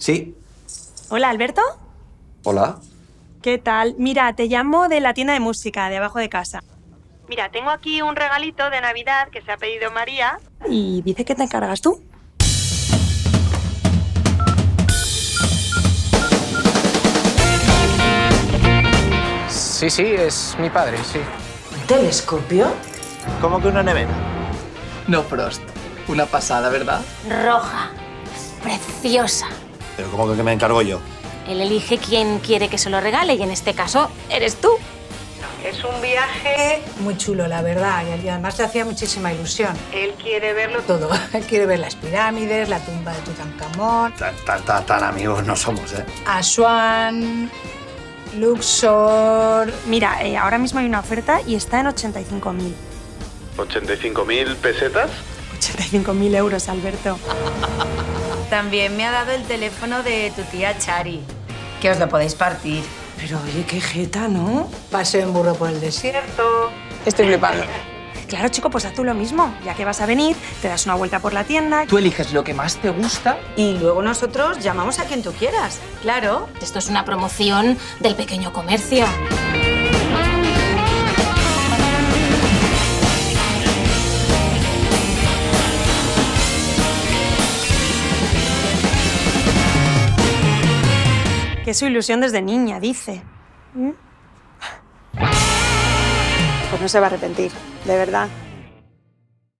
Sí. Hola, Alberto. Hola. ¿Qué tal? Mira, te llamo de la tienda de música de abajo de casa. Mira, tengo aquí un regalito de Navidad que se ha pedido María y dice que te encargas tú. Sí, es mi padre, sí. ¿Un telescopio? ¿Cómo que una nevera? No, Frost. Una pasada, ¿verdad? Roja. Preciosa. Pero ¿cómo que me encargo yo? Él elige quién quiere que se lo regale y en este caso eres tú. Es un viaje muy chulo, la verdad, y además le hacía muchísima ilusión. Él quiere verlo todo. Él quiere ver las pirámides, la tumba de Tutankamón, Tan amigos no somos, ¿eh? Asuán, Luxor. Mira, ahora mismo hay una oferta y está en 85.000. ¿85.000 pesetas? 85.000 euros, Alberto. También me ha dado el teléfono de tu tía Chari, que os lo podéis partir. Pero oye, qué jeta, ¿no? Paseo en burro por el desierto. Estoy flipando. Claro, chico, pues haz tú lo mismo. Ya que vas a venir, te das una vuelta por la tienda. Tú eliges lo que más te gusta. Y luego nosotros llamamos a quien tú quieras. Claro. Esto es una promoción del pequeño comercio. Que es su ilusión desde niña, dice. ¿Mm? Pues no se va a arrepentir, de verdad.